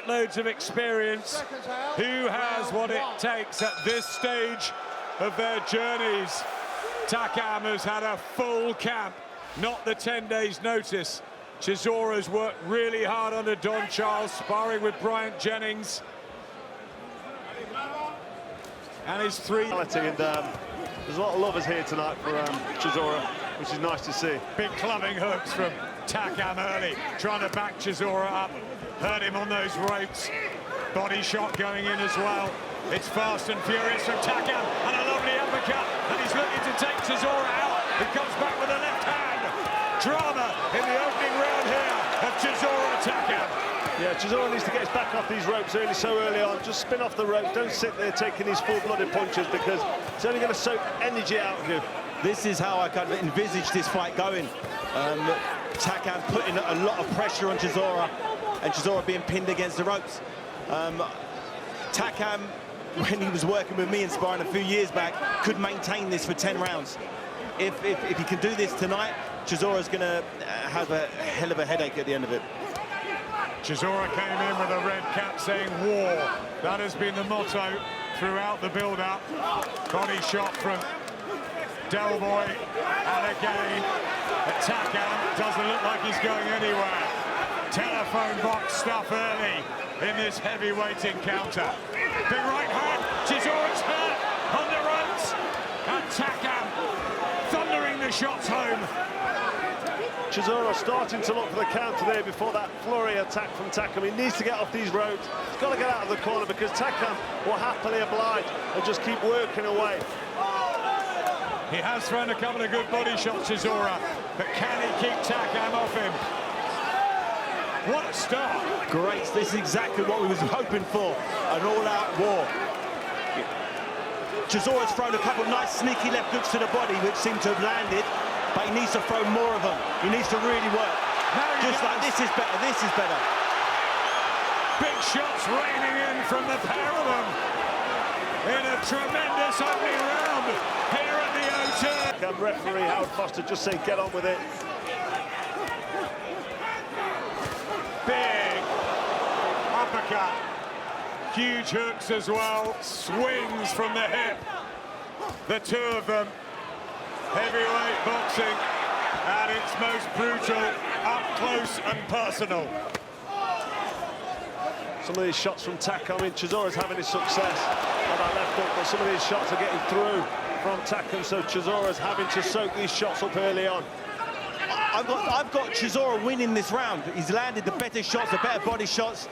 bucket-loads of experience. Who has what it takes at this stage of their journeys? Takam has had a full camp, not the 10 days notice. Chisora's worked really hard under Don Charles, sparring with Bryant Jennings. And his three... And there's a lot of lovers here tonight for Chisora, which is nice to see. Big clubbing hooks from Takam early, trying to back Chisora up. Hurt him on those ropes. Body shot going in as well. It's fast and furious from Takam, and a lovely uppercut. And he's looking to take Chisora out. He comes back with a left hand. Drama in the opening round here of Chisora Takam. Yeah, Chisora needs to get his back off these ropes so early on. Just spin off the rope. Don't sit there taking these full-blooded punches, because it's only going to soak energy out of you. This is how I kind of envisage this fight going. Takam putting a lot of pressure on Chisora, and Chisora being pinned against the ropes. Takam, when he was working with me and sparring a few years back, could maintain this for 10 rounds. If he can do this tonight, Chisora's going to have a hell of a headache at the end of it. Chisora came in with a red cap saying war. That has been the motto throughout the build-up. Body shot from Del Boy, and again, Takam doesn't look like he's going anywhere. Telephone box stuff early in this heavyweight encounter. Big right hand, Chisora's hurt on the ropes, and Takam thundering the shots home. Chisora starting to look for the counter there before that flurry attack from Takam. He needs to get off these ropes. He's got to get out of the corner, because Takam will happily oblige and just keep working away. He has thrown a couple of good body shots, Chisora, but can he keep Takam off him? What a start. Great, this is exactly what we was hoping for, an all-out war. Chisora's thrown a couple of nice sneaky left hooks to the body, which seem to have landed, but he needs to throw more of them. He needs to really work. Just like this is better, this is better. Big shots raining in from the pair of them in a tremendous opening round here at the O2. Referee Howard Foster just saying, get on with it. Big uppercut. Huge hooks as well. Swings from the hip. The two of them. Heavyweight boxing at its most brutal, up close and personal. Some of these shots from Takam, Chisora's having his success on that left hook, but some of these shots are getting through from Takam, so Chisora's having to soak these shots up early on. I've got Chisora winning this round. He's landed the better shots, the better body shots.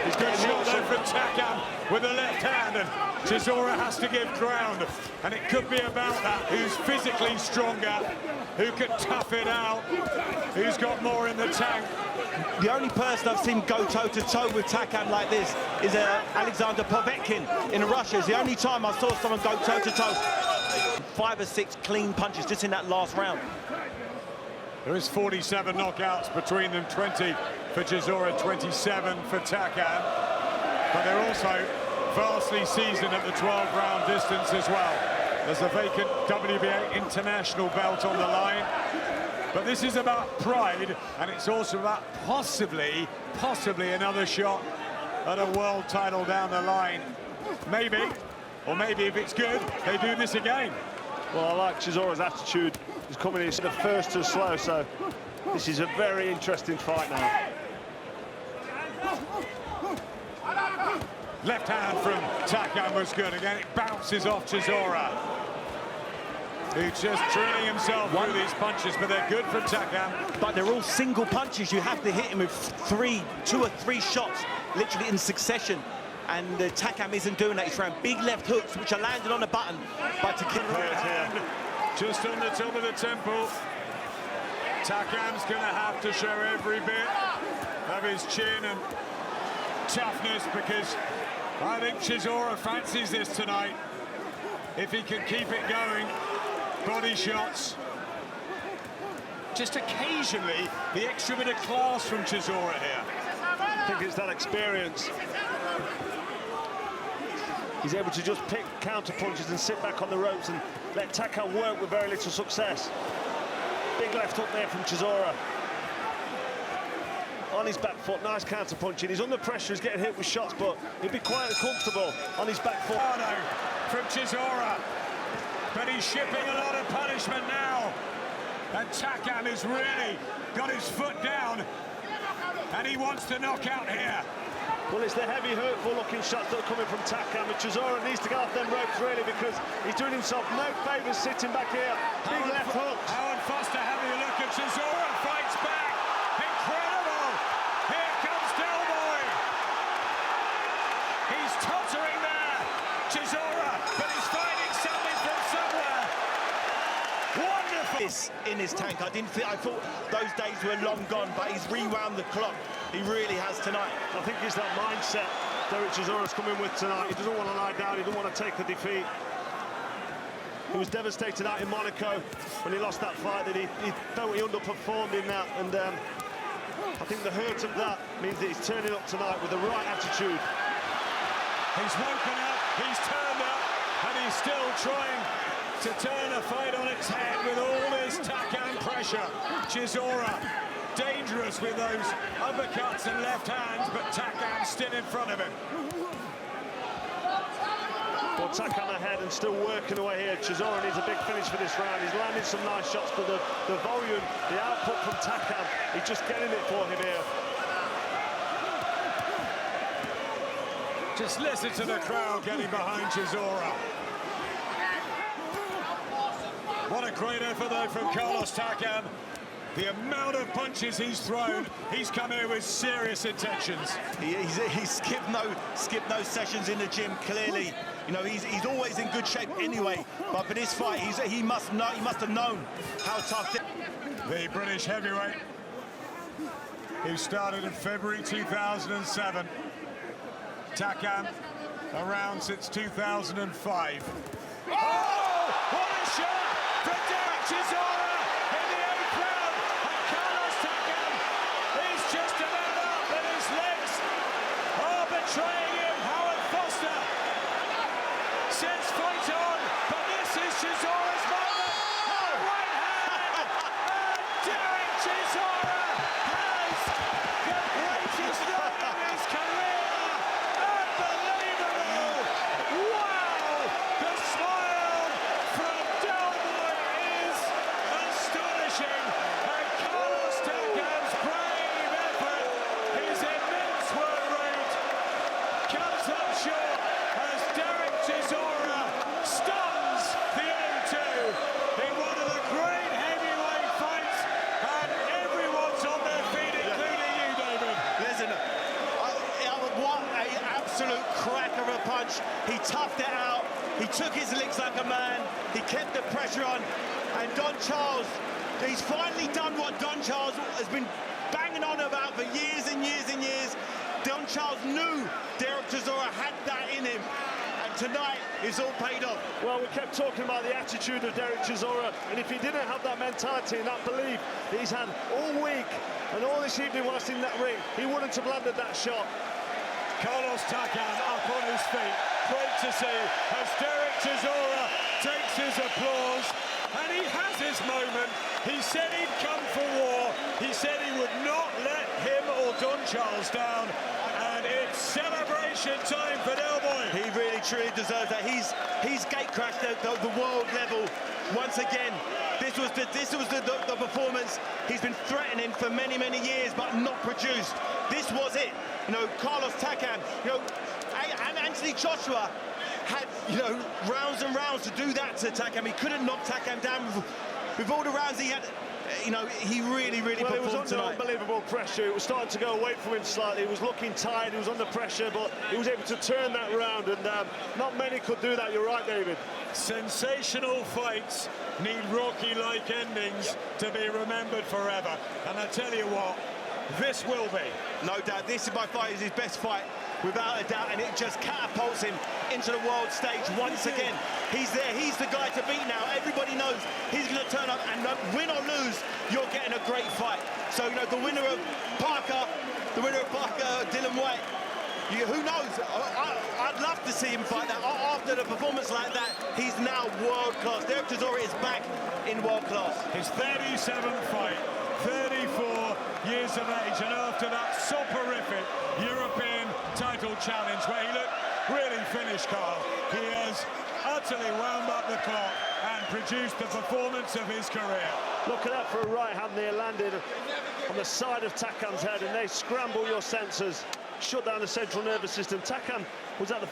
He's got a shot there from Takam with the left hand, and Chisora has to give ground. And it could be about that. Who's physically stronger, who can tough it out, who's got more in the tank. The only person I've seen go toe-to-toe with Takam like this is Alexander Povetkin in Russia. It's the only time I saw someone go toe-to-toe. 5 or 6 clean punches just in that last round. There is 47 knockouts between them, 20 for Chisora, 27 for Takam. But they're also vastly seasoned at the 12-round distance as well. There's a vacant WBA international belt on the line. But this is about pride, and it's also about possibly another shot at a world title down the line. Maybe, or maybe if it's good, they do this again. Well, I like Chisora's attitude. He's coming in the first too slow, so this is a very interesting fight now. Left hand from Takam was good. Again, it bounces off Chisora, who's just drilling himself through these punches, but they're good from Takam. But they're all single punches. You have to hit him with 2 or 3 shots, literally in succession. And Takam isn't doing that. He's throwing big left hooks, which are landed on the button. But to keep right hand just on the top of the temple. Takam's going to have to show every bit of his chin and toughness, because I think Chisora fancies this tonight. If he can keep it going, body shots. Just occasionally, the extra bit of class from Chisora here. I think it's that experience. He's able to just pick counter punches and sit back on the ropes and let Takam work with very little success. Big left hook there from Chisora. on his back foot. Nice counter punching. He's under pressure. He's getting hit with shots, but he'd be quite comfortable on his back foot. From Chisora, but he's shipping a lot of punishment now. And Takam has really got his foot down, and he wants to knock out here. Well, it's the heavy, hurtful-looking shots that are coming from Takam, and Chisora needs to get off them ropes, really, because he's doing himself no favours sitting back here. Big left hooks. Howard Foster having a look at Chisora, fights back. Incredible! Here comes Delboy. He's tottering there, Chisora, but he's finding something from somewhere. Wonderful! In his tank, I thought those days were long gone, but he's rewound the clock. He really has tonight. I think it's that mindset Derek Chisora's coming with tonight. He doesn't want to lie down, he doesn't want to take the defeat. He was devastated out in Monaco when he lost that fight, that he felt he underperformed in that, and I think the hurt of that means that he's turning up tonight with the right attitude. He's woken up, he's turned up, and he's still trying to turn a fight on its head with all this Takam pressure. Chisora dangerous with those uppercuts and left hands, but Takam still in front of him. Well, Takam ahead and still working away here. Chisora needs a big finish for this round. He's landing some nice shots, but the volume, the output from Takam, he's just getting it for him here. Just listen to the crowd getting behind Chisora. What a great effort, though, from Carlos Takam. The amount of punches he's thrown, he's come here with serious intentions. He's skipped no sessions in the gym, clearly. You know, he's always in good shape anyway, but for this fight, he must have known how tough it is. The British heavyweight, who started in February 2007. Takam, around since 2005. Oh, what a shot from Derek Chisora in the 8th round, and Carlos Takam is just about up in his legs. Oh, betraying him, Howard Foster says fight on, but this is Chisora's moment. Oh, right hand, and Derek Chisora has the greatest run of his career. Unbelievable! Wow! The smile from Delboy is astonishing, and Carlos Takam's brave effort, his immense work rate, comes up short as Derek Chisora stuns the O2 in one of the great heavyweight fights, and everyone's on their feet, including you, David. Listen, what an absolute crack of a punch. He toughed it out. He took his licks like a man. He kept the pressure on. And Don Charles, he's finally done what Don Charles has been banging on about for years and years and years. Don Charles knew Derek Chisora had that in him. And tonight, it's all paid off. Well, we kept talking about the attitude of Derek Chisora, and if he didn't have that mentality and that belief that he's had all week and all this evening whilst in that ring, he wouldn't have landed that shot. Carlos Takam up on his feet. Great to see as Derek Chisora takes his applause, and he has his moment. He said he'd come for war. He said he would not let him or Don Charles down, and it's celebration time for Delboy. He really truly deserves that. He's gatecrashed the world level once again. This was the performance he's been threatening for many years, but not produced. This was it. You know, Carlos Takam, you know, and Anthony Joshua had, you know, rounds and rounds to do that to Takam. He couldn't knock Takam down with all the rounds he had. You know, he really well, performed it was under tonight. unbelievable pressure. It was starting to go away from him slightly. He was looking tired, he was under pressure, but he was able to turn that round, and not many could do that. You're right, David. Sensational fights need Rocky-like endings to be remembered forever. And I tell you what, this will be. No doubt, this is by far his best fight, without a doubt, and it just catapults him into the world stage once again. He's there, he's the guy to beat now. Everybody knows he's going to turn up, and win or lose, you're getting a great fight. So, you know, the winner of Parker, Dylan White, who knows? I'd love to see him fight that. After the performance like that, he's now world-class. Derek Chisora is back in world-class. His 37th fight, 34 years of age, and after that soporific European title challenge where he looked really finished, Carl, he has utterly wound up the clock and produced the performance of his career. Look at that for a right hand there, landed on the side of Takam's head, and they scramble your senses, shut down the central nervous system. Takam was at the...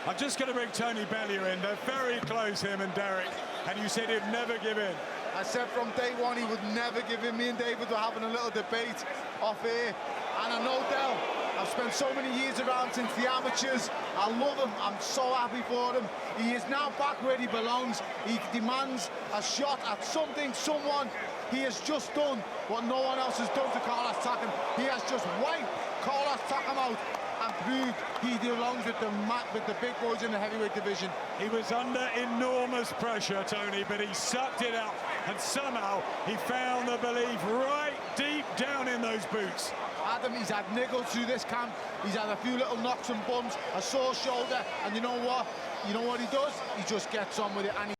I'm just going to bring Tony Bellew in. They're very close, him and Derek, and you said he'd never give in. I said from day one he would never give in. Me and David were having a little debate off here, and I know Del, I've spent so many years around since the amateurs. I love him. I'm so happy for him. He is now back where he belongs. He demands a shot at something, someone. He has just done what no one else has done to Kарлos Takam. He has just wiped Kарлos Takam out and proved he belongs with the big boys in the heavyweight division. He was under enormous pressure, Tony, but he sucked it out, and somehow he found the belief right deep down in those boots. Adam, he's had niggles through this camp. He's had a few little knocks and bumps, a sore shoulder, and you know what? You know what he does? He just gets on with it, and he